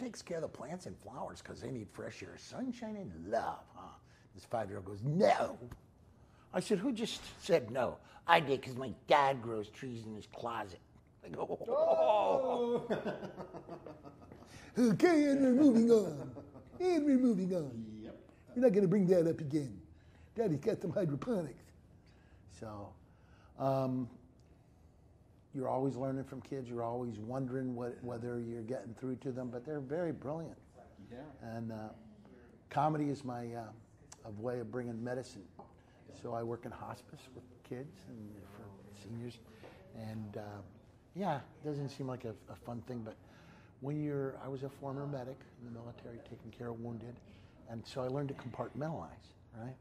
takes care of the plants and flowers because they need fresh air, sunshine, and love, huh? This 5-year-old goes, no. I said, who just said no? I did because my dad grows trees in his closet. I go, oh. Okay, and we're moving on. And we're moving on. Yep. We're not going to bring that up again. Daddy's got some hydroponics. So, you're always learning from kids. You're always wondering whether you're getting through to them, but they're very brilliant. Yeah. And comedy is my way of bringing medicine. So I work in hospice with kids and for seniors. And yeah, it doesn't seem like a fun thing, but I was a former medic in the military taking care of wounded. And so I learned to compartmentalize, right?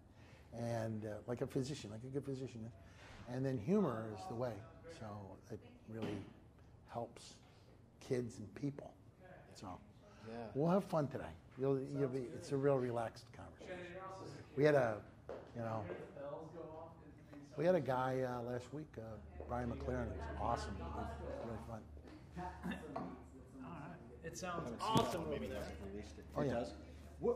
And like a physician, like a good physician. And then humor is the way. So it really helps kids and people. So we'll have fun today. It's a real relaxed conversation. We had a guy last week, Brian McLaren. It was awesome. It was really fun. All right. It sounds awesome over there. Oh, yeah. It does.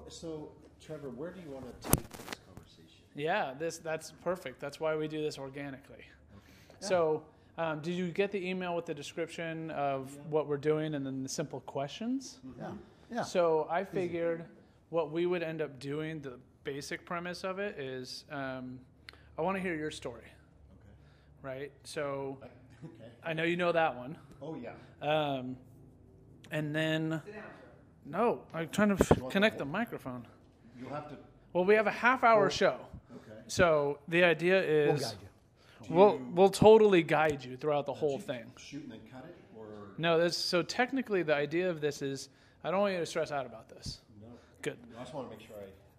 So, Trevor, where do you want to take this conversation? Yeah, that's perfect. That's why we do this organically. Okay. So, did you get the email with the description of what we're doing and then the simple questions? Yeah. Yeah. So I figured what we would end up doing, the basic premise of it is, I want to hear your story. Okay. Right? So I know you know that one. Oh, yeah. And then, no, I'm trying to connect the microphone. You'll have to. Well, we have a half-hour show. Okay. So the idea is We'll guide you. We'll totally guide you throughout the whole thing. Shoot and then cut it, or No, so technically the idea of this is I don't want you to stress out about this. no? Good. I just want to make sure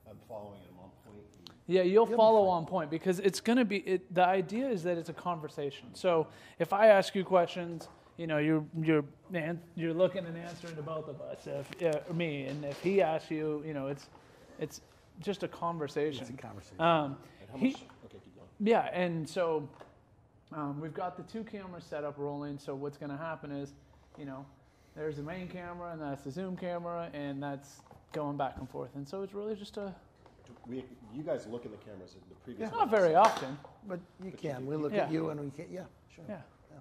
I'm following him on point. Yeah, you'll follow on point because it's going to be. The idea is that it's a conversation. So if I ask you questions, you're looking and answering to both of us. If me, and if he asks you, it's just a conversation. It's a conversation. Okay, keep going. Yeah, and so we've got the 2 cameras set up rolling. So what's going to happen is, there's the main camera and that's the zoom camera, and that's going back and forth. And so it's really just You guys look in the cameras in the previous. not very often. But you can. We look at you and we can. Yeah, sure. Yeah. Yeah.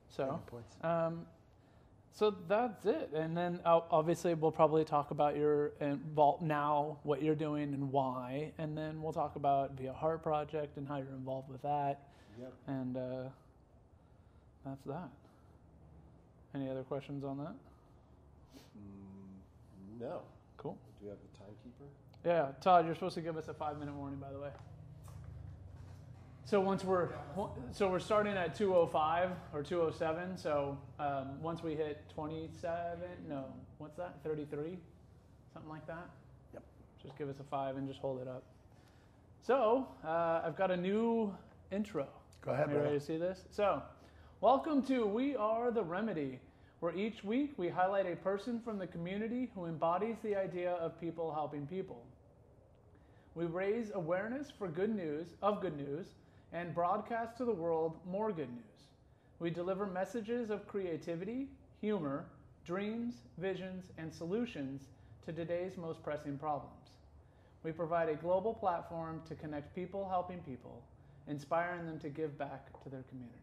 So, Points. so that's it. And then obviously we'll probably talk about your now, what you're doing and why. And then we'll talk about Be a Heart Project and how you're involved with that. Yep. And that's that. Any other questions on that? No. Cool. Do we have the timekeeper? Yeah, Todd, you're supposed to give us a 5-minute warning, by the way. So we're starting at 2:05 or 2:07. So once we hit 33, something like that. Yep. Just give us a 5 and just hold it up. So I've got a new intro. Go ahead, Are you ready to see this? So, welcome to We Are the Remedy, where each week we highlight a person from the community who embodies the idea of people helping people. We raise awareness for good news, and broadcast to the world more good news. We deliver messages of creativity, humor, dreams, visions, and solutions to today's most pressing problems. We provide a global platform to connect people helping people, inspiring them to give back to their community.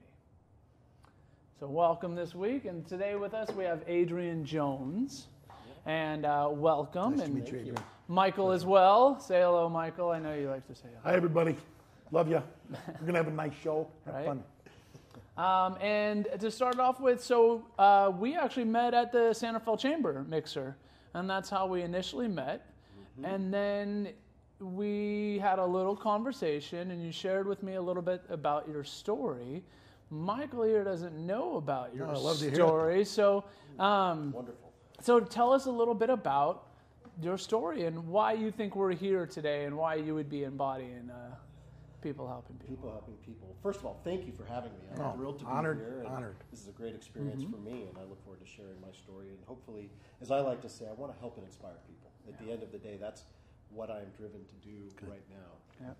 So welcome this week, and today with us we have Adrian Jones, and welcome. Nice to and meet you, Adrian. Michael as well. Say hello, Michael. I know you like to say hello. Hi, everybody. Love you. We're going to have a nice show. Have Right. fun. And to start off with, we actually met at the Santa Fe Chamber Mixer, and that's how we initially met. Mm-hmm. And then we had a little conversation, and you shared with me a little bit about your story. Michael here doesn't know about your story, so Wonderful. So tell us a little bit about your story and why you think we're here today, and why you would be embodying people helping people. People helping people. First of all, thank you for having me. I'm thrilled to be honored, here. And honored. This is a great experience for me, and I look forward to sharing my story. And hopefully, as I like to say, I want to help and inspire people. At the end of the day, that's what I'm driven to do right now. Yeah.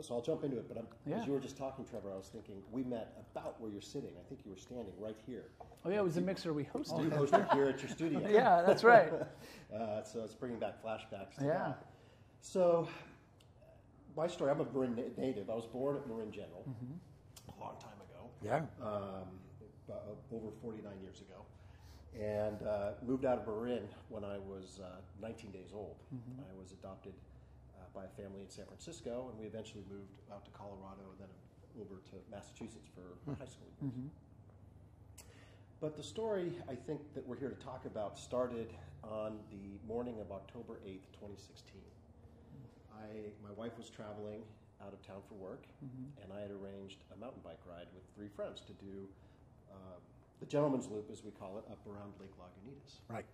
So I'll jump into it, but Yeah. as you were just talking, Trevor, I was thinking, we met about where you're sitting. I think you were standing right here. Oh yeah, it was a mixer we hosted. You hosted here at your studio. Yeah, that's right. So it's bringing back flashbacks to Yeah. that. So my story, I'm a Marin native. I was born at Marin General a long time ago. Yeah. Over 49 years ago. And moved out of Marin when I was 19 days old. I was adopted by a family in San Francisco, and we eventually moved out to Colorado and then over to Massachusetts for my high school years. But the story I think that we're here to talk about started on the morning of October 8th, 2016. My wife was traveling out of town for work, and I had arranged a mountain bike ride with 3 friends to do the Gentleman's Loop, as we call it, up around Lake Lagunitas. Right.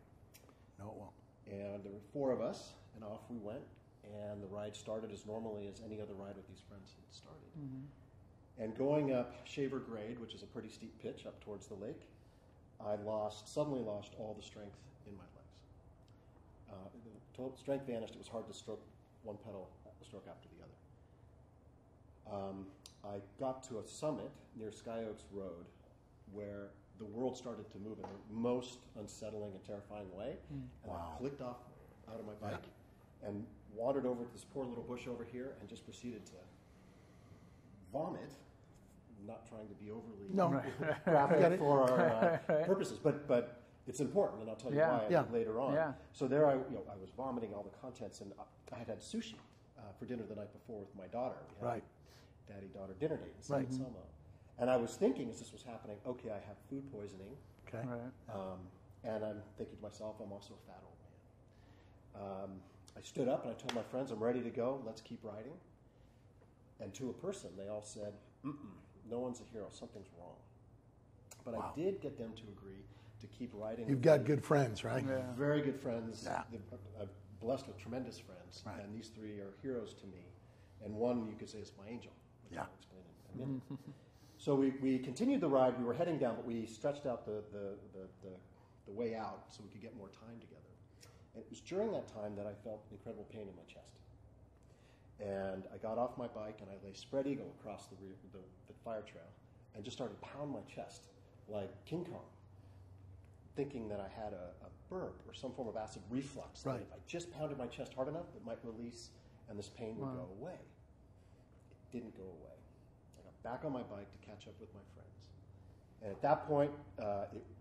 No, it won't. And there were 4 of us, and off we went. And the ride started as normally as any other ride with these friends had started. And going up Shaver Grade, which is a pretty steep pitch up towards the lake, I suddenly lost all the strength in my legs. The total strength vanished. It was hard to stroke one pedal, stroke after the other. I got to a summit near Sky Oaks Road where the world started to move in the most unsettling and terrifying way. And I clicked off out of my bike and wandered over to this poor little bush over here and just proceeded to vomit, not trying to be overly graphic for our purposes, but it's important, and I'll tell you why later on. Yeah. So there I was vomiting all the contents, and I had sushi for dinner the night before with my daughter. We had a daddy-daughter dinner date in San Anselmo. And I was thinking as this was happening, okay, I have food poisoning. Okay. And I'm thinking to myself, I'm also a fat old man. I stood up and I told my friends, I'm ready to go. Let's keep riding. And to a person, they all said, no one's a hero. Something's wrong. But I did get them to agree to keep riding. You've got good friends, right? Yeah. Very good friends. Yeah. I'm blessed with tremendous friends. Right. And these 3 are heroes to me. And one, you could say, is my angel, which I'll explain in a minute. So we continued the ride. We were heading down, but we stretched out the way out so we could get more time together. And it was during that time that I felt incredible pain in my chest. And I got off my bike and I lay spread eagle across the fire trail and just started pounding my chest like King Kong, thinking that I had a burp or some form of acid reflux. That if I just pounded my chest hard enough, it might release and this pain would go away. It didn't go away. I got back on my bike to catch up with my friends. And at that point,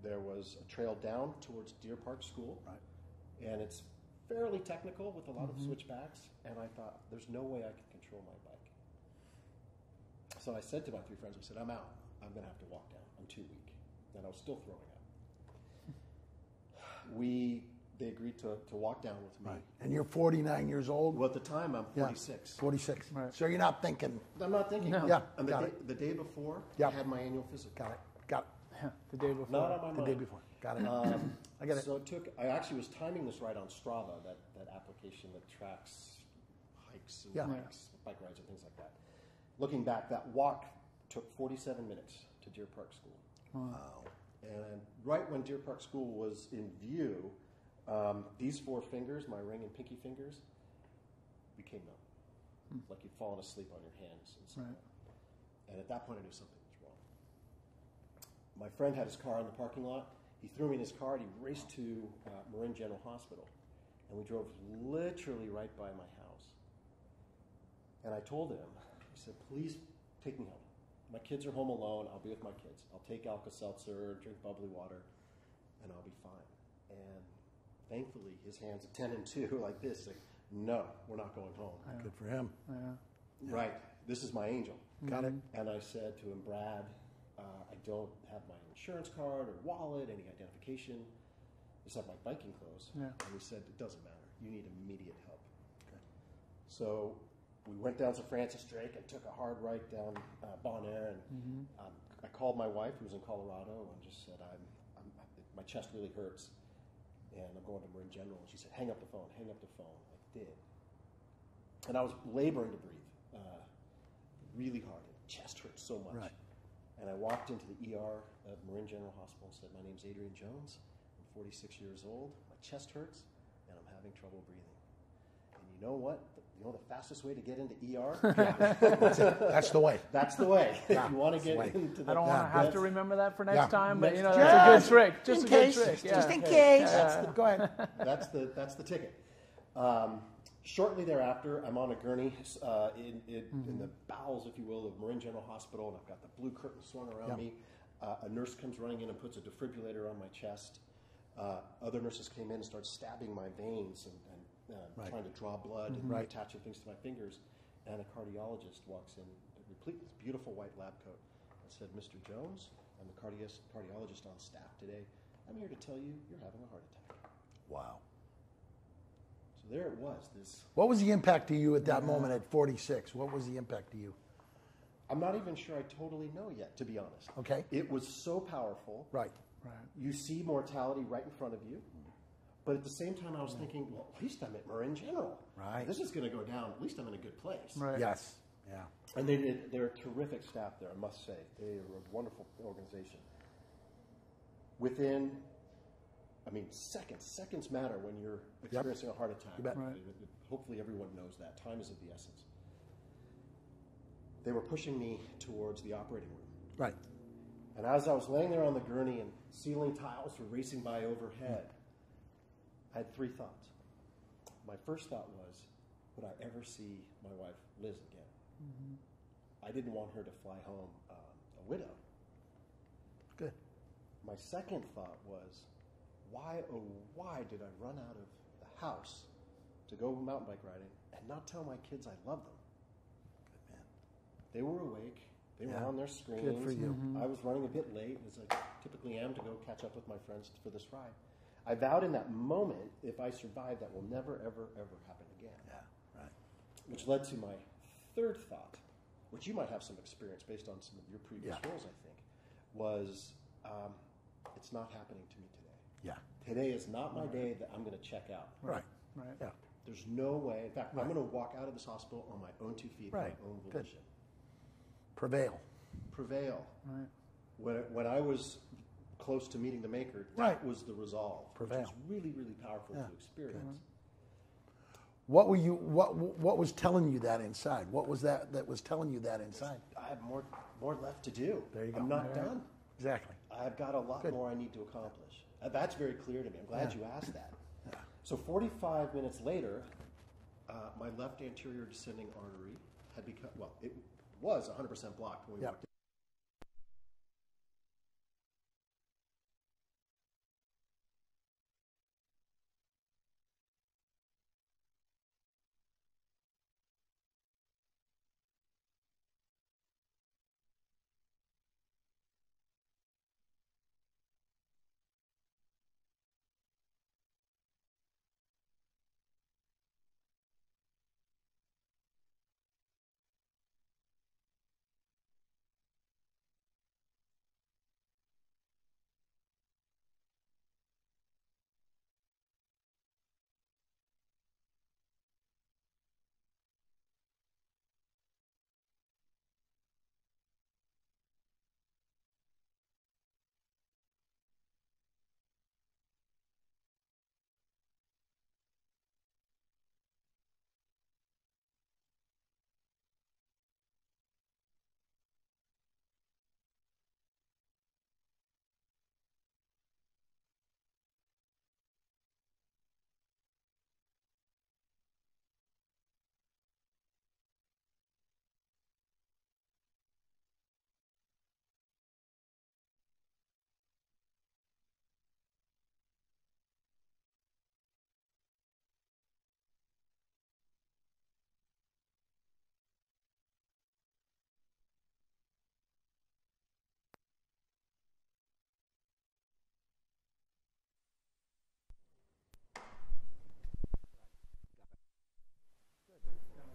there was a trail down towards Deer Park School. And it's fairly technical with a lot of switchbacks. And I thought, there's no way I can control my bike. So I said to my 3 friends, I said, I'm out. I'm going to have to walk down. I'm too weak. And I was still throwing up. They agreed to walk down with me. Right. And you're 49 years old? Well, at the time, I'm 46. 46. Right. So you're not thinking. I'm not thinking. No. Yeah. And the day before, I had my annual physical. Got it. The day before. Not on my mind. The day before. Got it. I get it. So I actually was timing this ride on Strava, that application that tracks hikes and bike rides and things like that. Looking back, that walk took 47 minutes to Deer Park School. Wow. And right when Deer Park School was in view, these 4 fingers, my ring and pinky fingers, became numb. Like you'd fallen asleep on your hands. And at that point, I knew something was wrong. My friend had his car in the parking lot. He threw me in his car and he raced to Marin General Hospital. And we drove literally right by my house. And I told him, I said, please take me home. My kids are home alone. I'll be with my kids. I'll take Alka-Seltzer, drink bubbly water, and I'll be fine. And thankfully, his hands at 10 and 2 like this, like, no, we're not going home. Good for him. Right. This is my angel. Got it. And I said to him, Brad, I don't have my insurance card or wallet, any identification. I just have my biking clothes. And he said, it doesn't matter. You need immediate help. So we went down to Francis Drake and took a hard right down Bon Air. And I called my wife, who was in Colorado, and just said, my chest really hurts. And I'm going to Marin General. And she said, hang up the phone, hang up the phone. I did. And I was laboring to breathe really hard. The chest hurt so much. Right. And I walked into the ER of Marin General Hospital and said, my name's Adrian Jones. I'm 46 years old. My chest hurts, and I'm having trouble breathing. And you know what? You know the fastest way to get into ER? That's the way. That's the way. Yeah, if you want to get that's the way. into the I don't want to have to remember that for next Yeah. time, but Next that's time. a good trick. Just a good trick. Yeah. Just in case. Yeah. Go ahead. That's the ticket. Shortly thereafter, I'm on a gurney in the bowels, if you will, of Marin General Hospital, and I've got the blue curtain swung around me. A nurse comes running in and puts a defibrillator on my chest. Other nurses came in and started stabbing my veins and trying to draw blood and attaching things to my fingers. And a cardiologist walks in, replete with beautiful white lab coat, and said, "Mr. Jones, I'm the cardiologist on staff today. I'm here to tell you you're having a heart attack." Wow. So there it was. What was the impact to you at that moment at 46? What was the impact to you? I'm not even sure I totally know yet, to be honest. Okay. It was so powerful. Right. You see mortality right in front of you. But at the same time, I was thinking, well, at least I'm at Marin General. Right. This is going to go down. At least I'm in a good place. Right. Yes. Yeah. And they're a terrific staff there, I must say. They are a wonderful organization. Within, seconds matter when you're experiencing a heart attack. You bet. Right. Hopefully everyone knows that. Time is of the essence. They were pushing me towards the operating room. Right. And as I was laying there on the gurney and ceiling tiles were racing by overhead, I had three thoughts. My first thought was, would I ever see my wife, Liz, again? I didn't want her to fly home a widow. Good. My second thought was, why, oh, why did I run out of the house to go mountain bike riding and not tell my kids I love them? Good man. They were awake. They were on their screens. Good for you. I was running a bit late, as I typically am, to go catch up with my friends for this ride. I vowed in that moment, if I survive, that will never, ever, ever happen again. Yeah. Right. Which led to my third thought, which you might have some experience based on some of your previous roles, I think, was it's not happening to me today. Yeah. Today is not my day that I'm going to check out. Right. Right. Yeah. There's no way. In fact, I'm going to walk out of this hospital on my own 2 feet, my own volition. Prevail. Right. When I was close to meeting the Maker, that was the resolve. Prevail. Which was really, really powerful to experience. What were you? What was telling you that inside? What was that was telling you that inside? I have more left to do. There you go. I'm not done. Exactly. I've got a lot more I need to accomplish. That's very clear to me. I'm glad you asked that. Yeah. So 45 minutes later, my left anterior descending artery had become, well, it was 100% blocked when we walked in.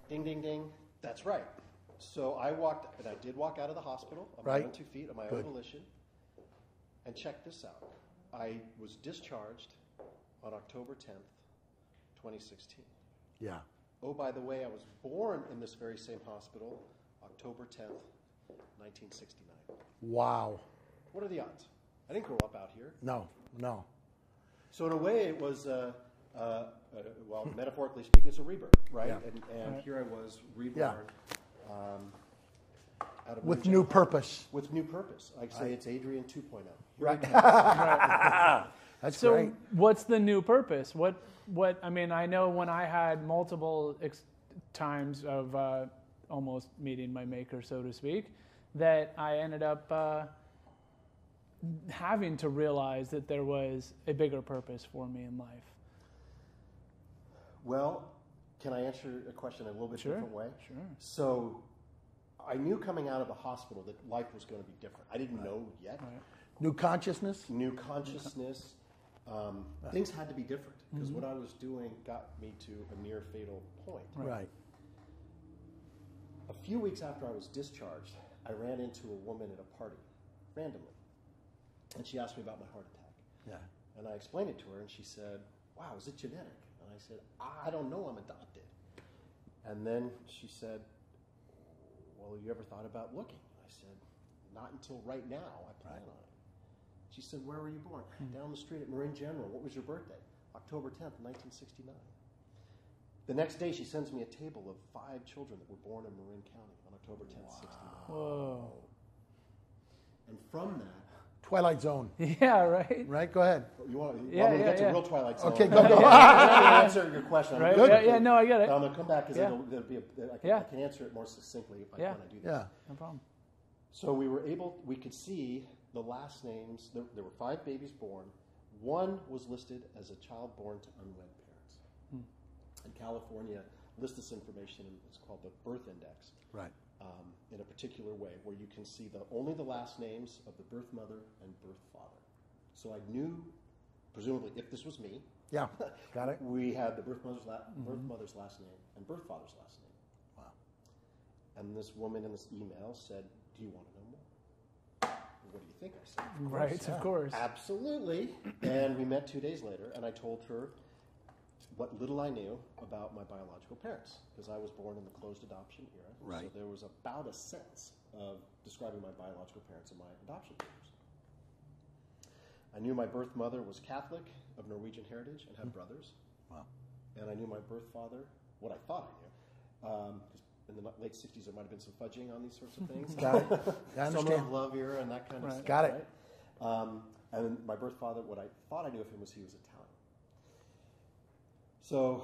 Ding, ding, ding. That's right. So I did walk out of the hospital on my own 2 feet, on my own volition. And check this out. I was discharged on October 10th, 2016. Yeah. Oh, by the way, I was born in this very same hospital, October 10th, 1969. Wow. What are the odds? I didn't grow up out here. No. So in a way, it was Well, metaphorically speaking, it's a rebirth, right? Yeah. And Right. here I was reborn. Yeah. Out of With new purpose. With new purpose. I say it's Adrian 2.0. Right. That's So great. what's the new purpose? What? I mean, I know when I had multiple times of almost meeting my maker, so to speak, that I ended up having to realize that there was a bigger purpose for me in life. Well, can I answer a question in a little bit different way? Sure. So I knew coming out of the hospital that life was going to be different. I didn't know yet. Right. New consciousness? New consciousness. Things had to be different because what I was doing got me to a near fatal point. Right. A few weeks after I was discharged, I ran into a woman at a party, randomly. And she asked me about my heart attack. Yeah. And I explained it to her, and she said, wow, is it genetic? And I said, I don't know, I'm adopted. And then she said, well, you ever thought about looking? I said, not until right now, I plan on it. She said, where were you born? Down the street at Marin General. What was your birthday? October 10th, 1969. The next day, she sends me a table of 5 children that were born in Marin County on October 10th, 69. Whoa. And from that, Twilight Zone. Yeah, right? Right? Go ahead. you want to Yeah, get to yeah. real Twilight Zone? Okay, go. I'm going to answer your question. Right? Good. Yeah, no, I get it. I'm going to come back because Yeah. I can answer it more succinctly if I want to do this. Yeah. No problem. So we could see the last names. There were 5 babies born. One was listed as a child born to unwed parents. And California lists this information, and it's called the birth index. Right. In a particular way, where you can see only the last names of the birth mother and birth father. So I knew, presumably, if this was me, Yeah. Got it. we had the birth mother's last name and birth father's last name. Wow. And this woman in this email said, "Do you want to know more?" What do you think? I said, "Of course, Right, yeah, of course. absolutely." And we met 2 days later, and I told her what little I knew about my biological parents, because I was born in the closed adoption era. Right. So there was about a sentence of describing my biological parents and my adoption parents. I knew my birth mother was Catholic, of Norwegian heritage, and had brothers. Wow. And I knew my birth father, what I thought I knew. Because in the late 60s, there might have been some fudging on these sorts of things. Got it. I Summer understand. of Love era and that kind of stuff. Got it. Right? And my birth father, what I thought I knew of him was he was Italian. So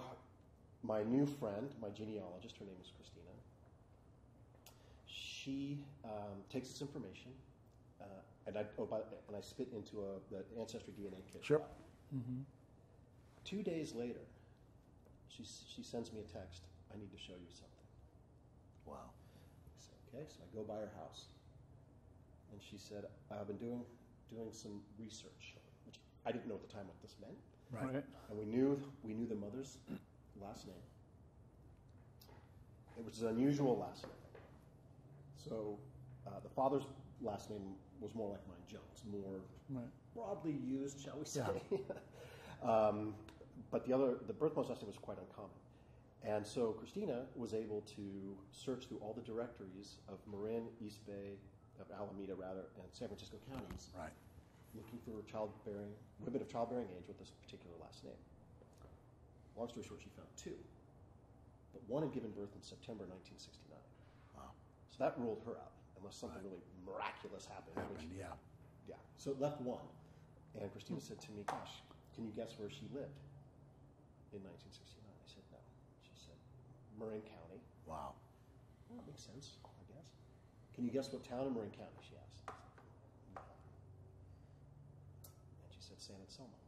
my new friend, my genealogist, her name is Christina, she takes this information, and I spit into the Ancestry DNA kit. Sure. Mm-hmm. 2 days later, she sends me a text, "I need to show you something." Wow. I said, okay, so I go by her house, and she said, "I've been doing some research," which I didn't know at the time what this meant. Right. And we knew the mother's last name, which is an unusual last name. So the father's last name was more like mine, Jones, more broadly used, shall we say. Yeah. But the birth mother's last name was quite uncommon. And so Christina was able to search through all the directories of Marin, East Bay, of Alameda rather, and San Francisco counties, Right. looking for women of childbearing age with this particular last name. Long story short, she found 2. But one had given birth in September 1969. Wow. So that ruled her out, unless something really miraculous happened. Yeah. Yeah. So it left 1. And Christina said to me, "Gosh, can you guess where she lived in 1969? I said, "No." She said, "Marin County." Wow. Well, that makes sense, I guess. "Can you guess what town in Marin County?" she asked. "No." And she said, "San Anselmo."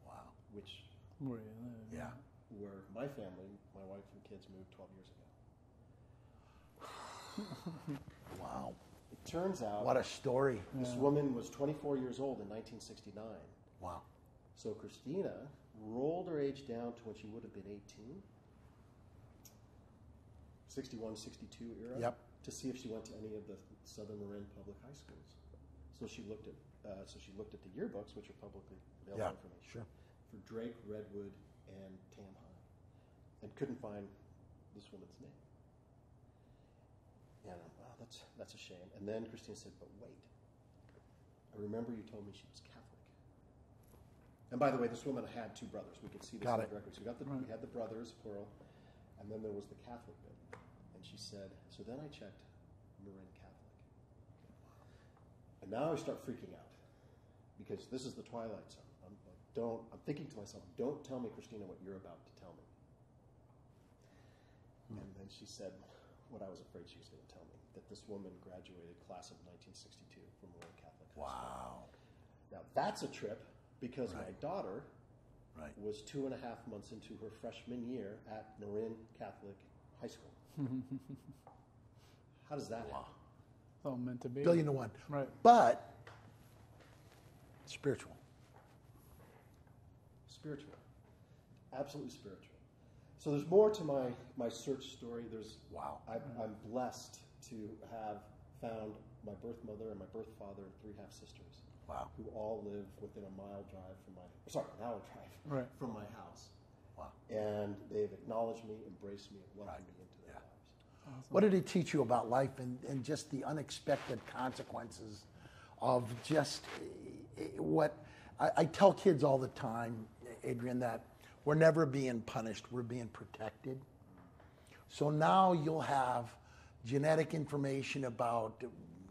Wow. Which, Where you live. Yeah. where my family, my wife and kids moved 12 years ago. Wow. It turns out What a story. this woman was 24 years old in 1969. Wow. So Christina rolled her age down to when she would have been 18, 61, 62 era, Yep. to see if she went to any of the Southern Marin public high schools. So she looked at the yearbooks, which are publicly available information, Sure. for Drake, Redwood, and Tam High, and couldn't find this woman's name. And that's a shame. And then Christina said, "But wait, I remember you told me she was Catholic." And by the way, this woman had two brothers. We could see this Got in it. the records. We had the brothers, plural, and then there was the Catholic bit. And she said, so then I checked Marin Catholic. And now I start freaking out because this is the twilight zone. I'm thinking to myself, don't tell me, Christina, what you're about to tell me. And then she said what I was afraid she was going to tell me, that this woman graduated class of 1962 from Marin Catholic High School. Wow. Now, that's a trip because my daughter Right. was 2.5 months into her freshman year at Marin Catholic High School. How does that happen? It's all meant to be. Billion to one. Right. But spiritual. Spiritual. Absolutely spiritual. So there's more to my search story. Wow. I'm blessed to have found my birth mother and my birth father and 3 half-sisters. Wow. Who all live within an hour drive from my house. Wow. And they've acknowledged me, embraced me, and welcomed me into their lives. Awesome. What did it teach you about life and just the unexpected consequences of just what I tell kids all the time, Adrian, that we're never being punished, we're being protected. So now you'll have genetic information about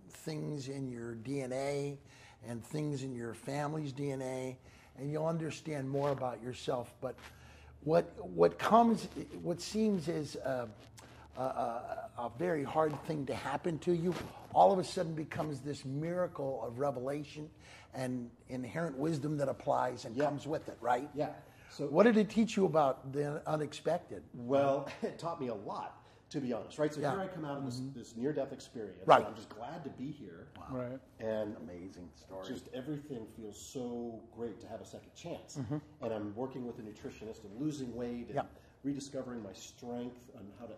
things in your DNA and things in your family's DNA, and you'll understand more about yourself. But what seems is a very hard thing to happen to you, all of a sudden becomes this miracle of revelation and inherent wisdom that applies and comes with it, right? Yeah. So what did it teach you about the unexpected? Well, it taught me a lot, to be honest, right? So Yeah. here I come out of this near-death experience. Right. And I'm just glad to be here. Wow. Right. And Amazing story. just everything feels so great to have a second chance. And I'm working with a nutritionist and losing weight and Yep. rediscovering my strength and how to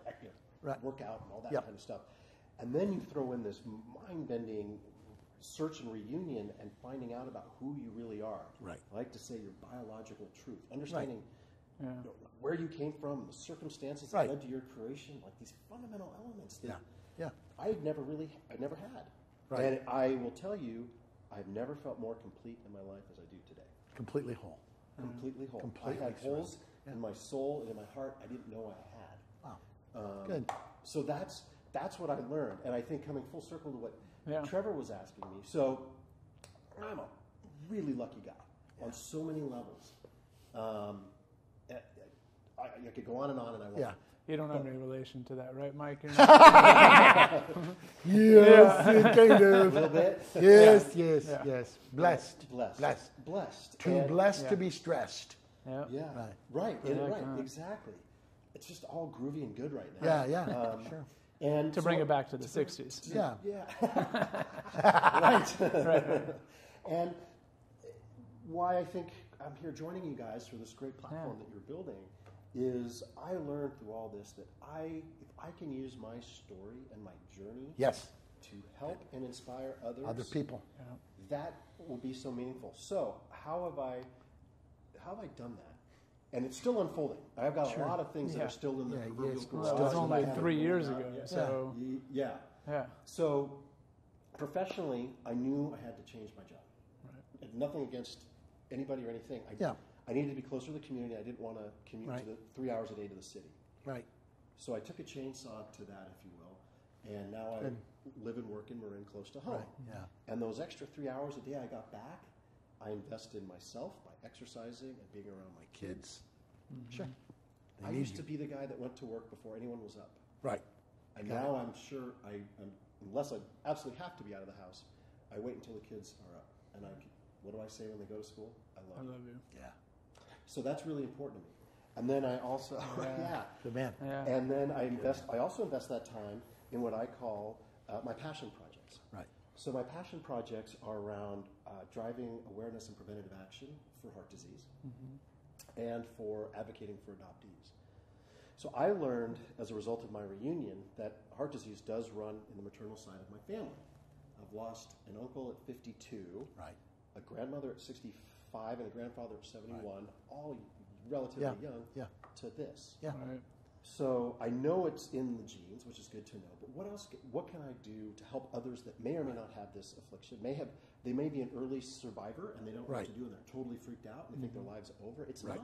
Right. work out and all that Yep. kind of stuff. And then you throw in this mind-bending search and reunion and finding out about who you really are. Right. I like to say your biological truth, understanding Yeah. you know, where you came from, the circumstances that Right. led to your creation, like these fundamental elements that Yeah. I never had. Right. And I will tell you, I've never felt more complete in my life as I do today. Completely whole. Completely whole. Completely I had surrendered. holes in my soul and in my heart I didn't know I had. Wow. Good. So that's what I learned, and I think coming full circle to what Yeah. Trevor was asking me. So I'm a really lucky guy on so many levels. I could go on, and I won't. Yeah. You don't have any relation to that, right, Mike? You're Yes, kind A of. little bit. Yes, yes, Yeah. yes. Blessed. Blessed. Too And- blessed Yeah. to be stressed. Yeah. Yeah. Right. Right. Yeah, Right. kinda. Exactly. It's just all groovy and good right now. Yeah, sure. And To bring it back to the 60s. Yeah. Yeah. Right. Right. And why I think I'm here joining you guys for this great platform that you're building is I learned through all this that if I can use my story and my journey Yes. to help and inspire others, Other people. that will be so meaningful. So how have I done that? And it's still unfolding. I've got Sure. a lot of things that Yeah. are still in the Yeah, proverbial yes. garage Well, it was that I only haven't 3 years rolled out ago, yet. so Yeah. yeah. So professionally, I knew I had to change my job. Right. And nothing against anybody or anything. I needed to be closer to the community. I didn't want to commute Right. to the 3 hours a day to the city. Right. So I took a chainsaw to that, if you will, and now I live and work in Marin, close to home. Right. Yeah. And those extra 3 hours a day I got back, I invest in myself by exercising and being around my kids. Sure. I used to be the guy that went to work before anyone was up. Right. And now I'm sure unless I absolutely have to be out of the house, I wait until the kids are up. And what do I say when they go to school? I I love you. love you. Yeah. So that's really important to me. And then I also, Good man. Yeah. And then I also invest that time in what I call my passion projects. Right. So my passion projects are around driving awareness and preventative action for heart disease and for advocating for adoptees. So I learned as a result of my reunion that heart disease does run in the maternal side of my family. I've lost an uncle at 52, Right. a grandmother at 65, and a grandfather at 71, all relatively young, to this. Yeah. Right. So I know it's in the genes, which is good to know. But what else? What can I do to help others that may or may not have this affliction? They may be an early survivor and they don't know what to do and they're totally freaked out and they think their life's over. It's not.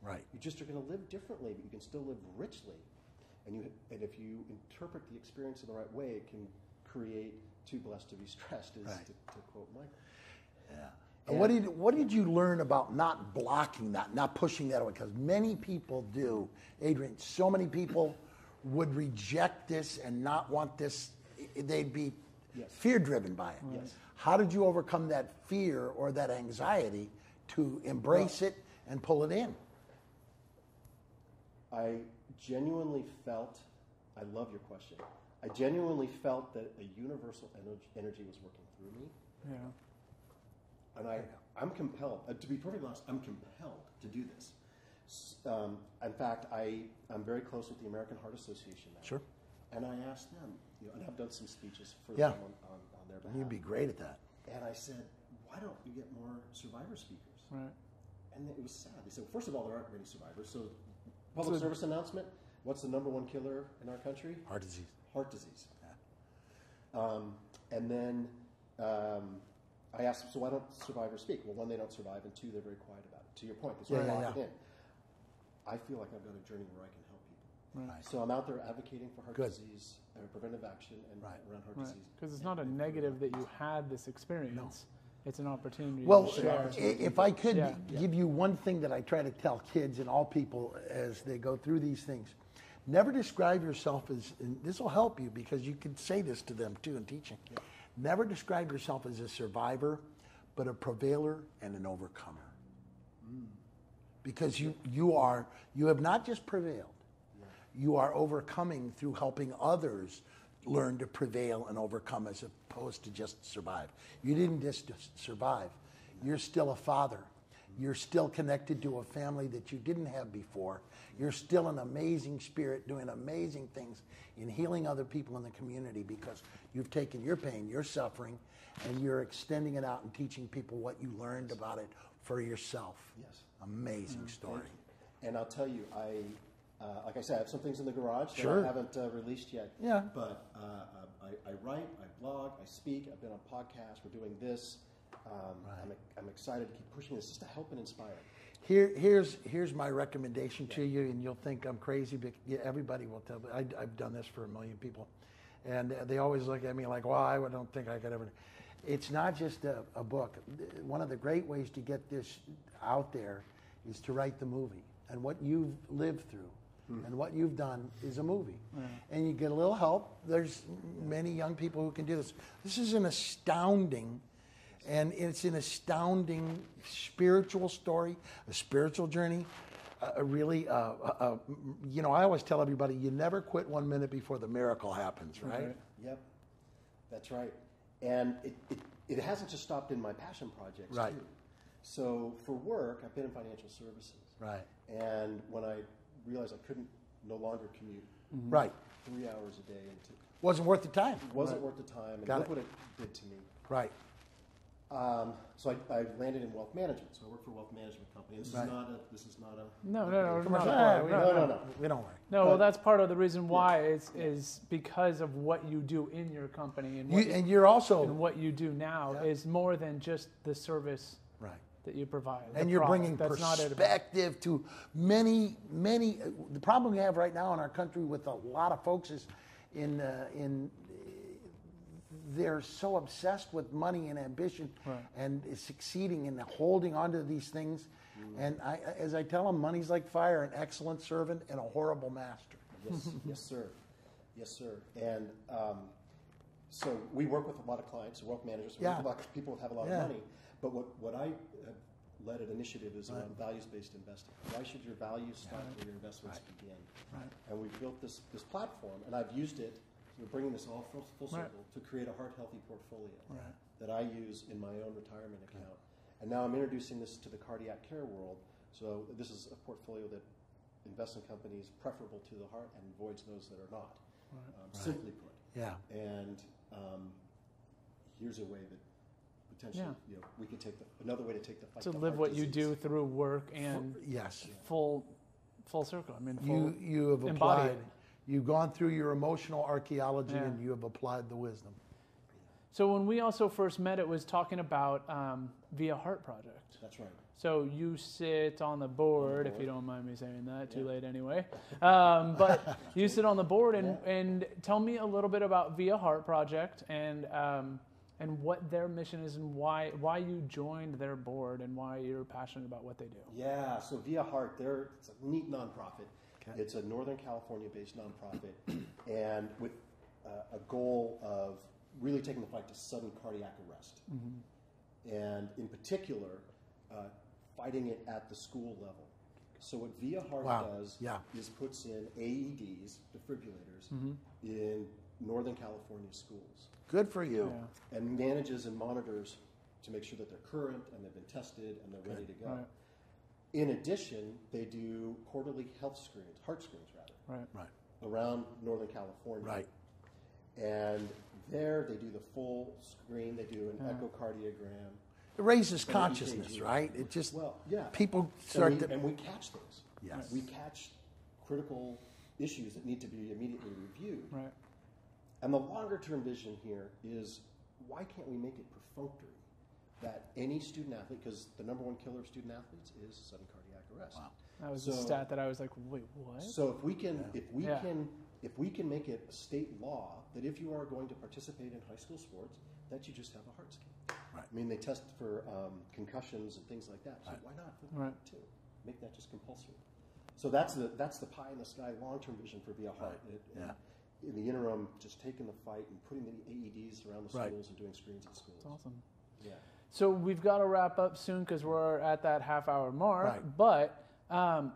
Right. You just are going to live differently, but you can still live richly. And if you interpret the experience in the right way, it can create too blessed to be stressed, to quote Michael. Yeah. And what did you learn about not blocking that, not pushing that away? Because many people do. Adrian, so many people would reject this and not want this. They'd be fear-driven by it. Yes. How did you overcome that fear or that anxiety to embrace it and pull it in? I genuinely felt, I love your question, I genuinely felt that a universal energy was working through me. Yeah. And I'm compelled, to be perfectly honest, I'm compelled to do this. In fact, I'm very close with the American Heart Association now. Sure. And I asked them, and I've done some speeches for them on their behalf. You'd be great at that. And I said, why don't you get more survivor speakers? Right. And it was sad. They said, first of all, there aren't many survivors. So, public service announcement, what's the number one killer in our country? Heart disease. Heart disease. Yeah. And then I asked them, so why don't survivors speak? Well, one, they don't survive, and two, they're very quiet about it. To your point, they sort of lock it in. I feel like I've got a journey where I can help people. Right. So I'm out there advocating for heart disease, preventive action, and around heart disease. Because it's not a negative that you had this experience. No. It's an opportunity to share. If I could give you one thing that I try to tell kids and all people as they go through these things, never describe yourself as, and this will help you because you can say this to them too in teaching, never describe yourself as a survivor, but a prevailer and an overcomer. Because you have not just prevailed, you are overcoming through helping others learn to prevail and overcome as opposed to just survive. You didn't just survive. You're still a father. You're still connected to a family that you didn't have before. You're still an amazing spirit doing amazing things in healing other people in the community because you've taken your pain, your suffering, and you're extending it out and teaching people what you learned about it for yourself. Yes. Amazing story. And I'll tell you, like I said, I have some things in the garage that I haven't released yet. Yeah. But I write, I blog, I speak. I've been on podcasts. We're doing this. I'm excited to keep pushing this just to help and inspire. Here's my recommendation to you, and you'll think I'm crazy, but everybody will tell me. I've done this for 1 million people, and they always look at me like, well, I don't think I could ever. It's not just a book. One of the great ways to get this out there is to write the movie. And what you've lived through and what you've done is a movie. And you get a little help. There's many young people who can do this. This is an astounding, and it's an astounding spiritual story, a spiritual journey. I always tell everybody, you never quit 1 minute before the miracle happens, right? Yep, that's right. And it hasn't just stopped in my passion projects, too. So for work, I've been in financial services. Right. And when I realized I couldn't no longer commute 3 hours a day. Wasn't worth the time. It wasn't worth the time. And look what it did to me. Right. So I landed in wealth management. So I work for a wealth management company. This is not a No. We don't worry. No, well, that's part of the reason why is because of what you do in your company and you're also and what you do now is more than just the service that you provide. And you're bringing perspective to many. The problem we have right now in our country with a lot of folks is they're so obsessed with money and ambition and succeeding and holding on to these things. And as I tell them, money's like fire, an excellent servant and a horrible master. Yes, sir. Yes, sir. And so we work with a lot of clients, wealth managers, we work with a lot of people who have a lot of money. But what I have led an initiative is around values-based investing. Why should your values start where your investments begin? And we've built this platform, and I've used it. We're bringing this all full circle to create a heart-healthy portfolio that I use in my own retirement account. And now I'm introducing this to the cardiac care world. So this is a portfolio that invests in companies preferable to the heart and avoids those that are not, simply put. Yeah. And here's a way that potentially we could take another way to take the fight. To live what you do through work and full full circle. I mean, you have embodied. applied. You've gone through your emotional archaeology Yeah. and you have applied the wisdom. So when we also first met, it was talking about Via Heart Project. That's right. So you sit on the board, if you don't mind me saying that. Too late anyway. But you sit on the board and tell me a little bit about Via Heart Project and what their mission is and why you joined their board and why you're passionate about what they do. Yeah, so Via Heart, it's a neat nonprofit. Okay. It's a Northern California-based nonprofit, and with a goal of really taking the fight to sudden cardiac arrest. Mm-hmm. And in particular, fighting it at the school level. So what Via Heart does is puts in AEDs, defibrillators, in Northern California schools. Good for you. Yeah. And manages and monitors to make sure that they're current and they've been tested and they're ready to go. Right. In addition, they do quarterly heart screens around Northern California. Right. And there they do the full screen, they do an echocardiogram. It raises consciousness, right? It just, people start and we catch things. Yes. We catch critical issues that need to be immediately reviewed. Right. And the longer term vision here is, why can't we make it perfunctory that any student athlete, because the number one killer of student athletes is sudden cardiac arrest. Wow. That was a stat that I was like, wait, what? So if we can make it a state law that if you are going to participate in high school sports, that you just have a heart scan. Right. I mean, they test for concussions and things like that. So why not too? Make that just compulsory. So that's the pie in the sky long-term vision for Via Heart. In the interim, just taking the fight and putting the AEDs around the schools and doing screens at schools. That's awesome. Yeah. So we've got to wrap up soon because we're at that half-hour mark. Right. But I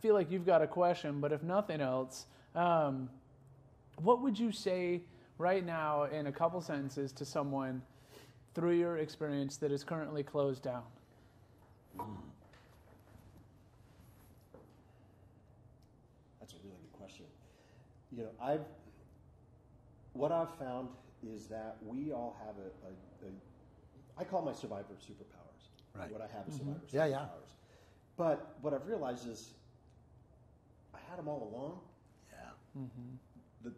feel like you've got a question. But if nothing else, what would you say right now in a couple sentences to someone through your experience that is currently closed down? That's a really good question. You know, what I've found is that we all have I call my survivor superpowers. Right. What I have is survivor superpowers. Yeah. But what I've realized is I had them all along. Yeah. Mm-hmm.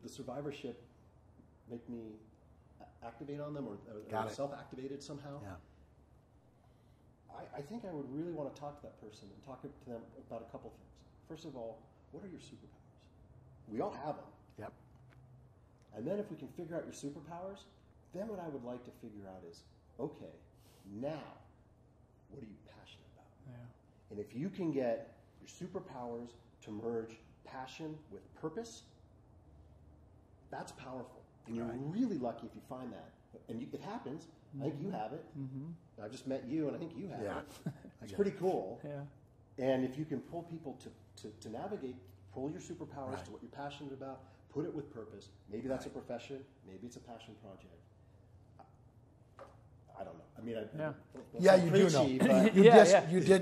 The survivorship make me activate on them or self-activated somehow. Yeah. I think I would really want to talk to that person and talk to them about a couple things. First of all, what are your superpowers? We all have them. Yep. And then if we can figure out your superpowers, then what I would like to figure out is, okay, now, what are you passionate about? Yeah. And if you can get your superpowers to merge passion with purpose, that's powerful. And you're really lucky if you find that. And it happens. I think you have it. Mm-hmm. I just met you, and I think you have it. It's pretty cool. Yeah. And if you can pull people to navigate, pull your superpowers to what you're passionate about, put it with purpose. Maybe that's a profession. Maybe it's a passion project. I don't know. I mean, you do know.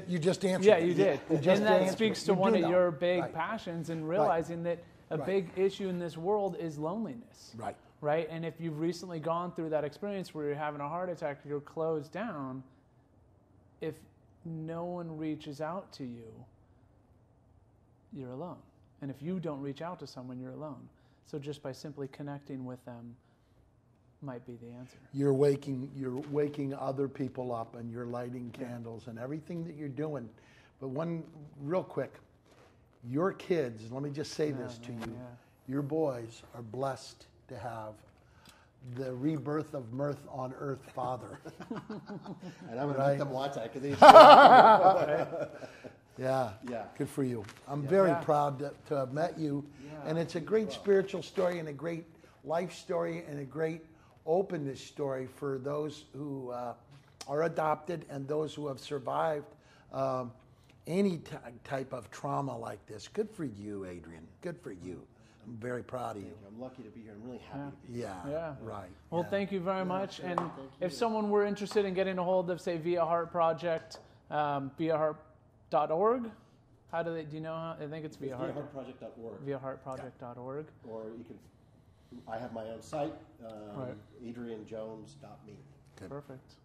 You just answered. Yeah, you did. And that speaks to one of your big passions and realizing that a big issue in this world is loneliness. Right. Right? And if you've recently gone through that experience where you're having a heart attack, you're closed down, if no one reaches out to you, you're alone. And if you don't reach out to someone, you're alone. So just by simply connecting with them might be the answer. You're waking other people up and you're lighting candles and everything that you're doing. But one real quick, your kids, let me just say this to you, your boys are blessed to have the rebirth of mirth on earth father. And I'm going to make them watch that because Yeah. Good for you. I'm very proud to have met you. Yeah, and it's a great spiritual story and a great life story and a great openness story for those who are adopted and those who have survived any type of trauma like this. Good for you, Adrian. Good for you. I'm very proud of you. I'm lucky to be here. I'm really happy to be here. Yeah. Right. Well, thank you very much. Sure. And if someone were interested in getting a hold of, say, Via Heart Project, viaheart.org, how do you know how? I think it's viaheartproject.org. Viaheartproject.org. Or you can, I have my own site, adrianjones.me. Perfect.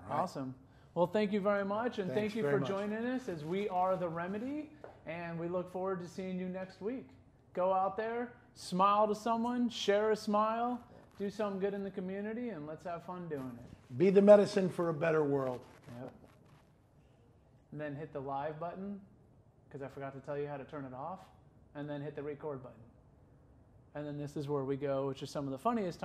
Right. Awesome. Well, thank you very much, and Thanks thank you very for much. joining us as we are the Remedy, and we look forward to seeing you next week. Go out there, smile to someone, share a smile, do something good in the community, and let's have fun doing it. Be the medicine for a better world. Yep. And then hit the live button, because I forgot to tell you how to turn it off, and then hit the record button. And then this is where we go, which is some of the funniest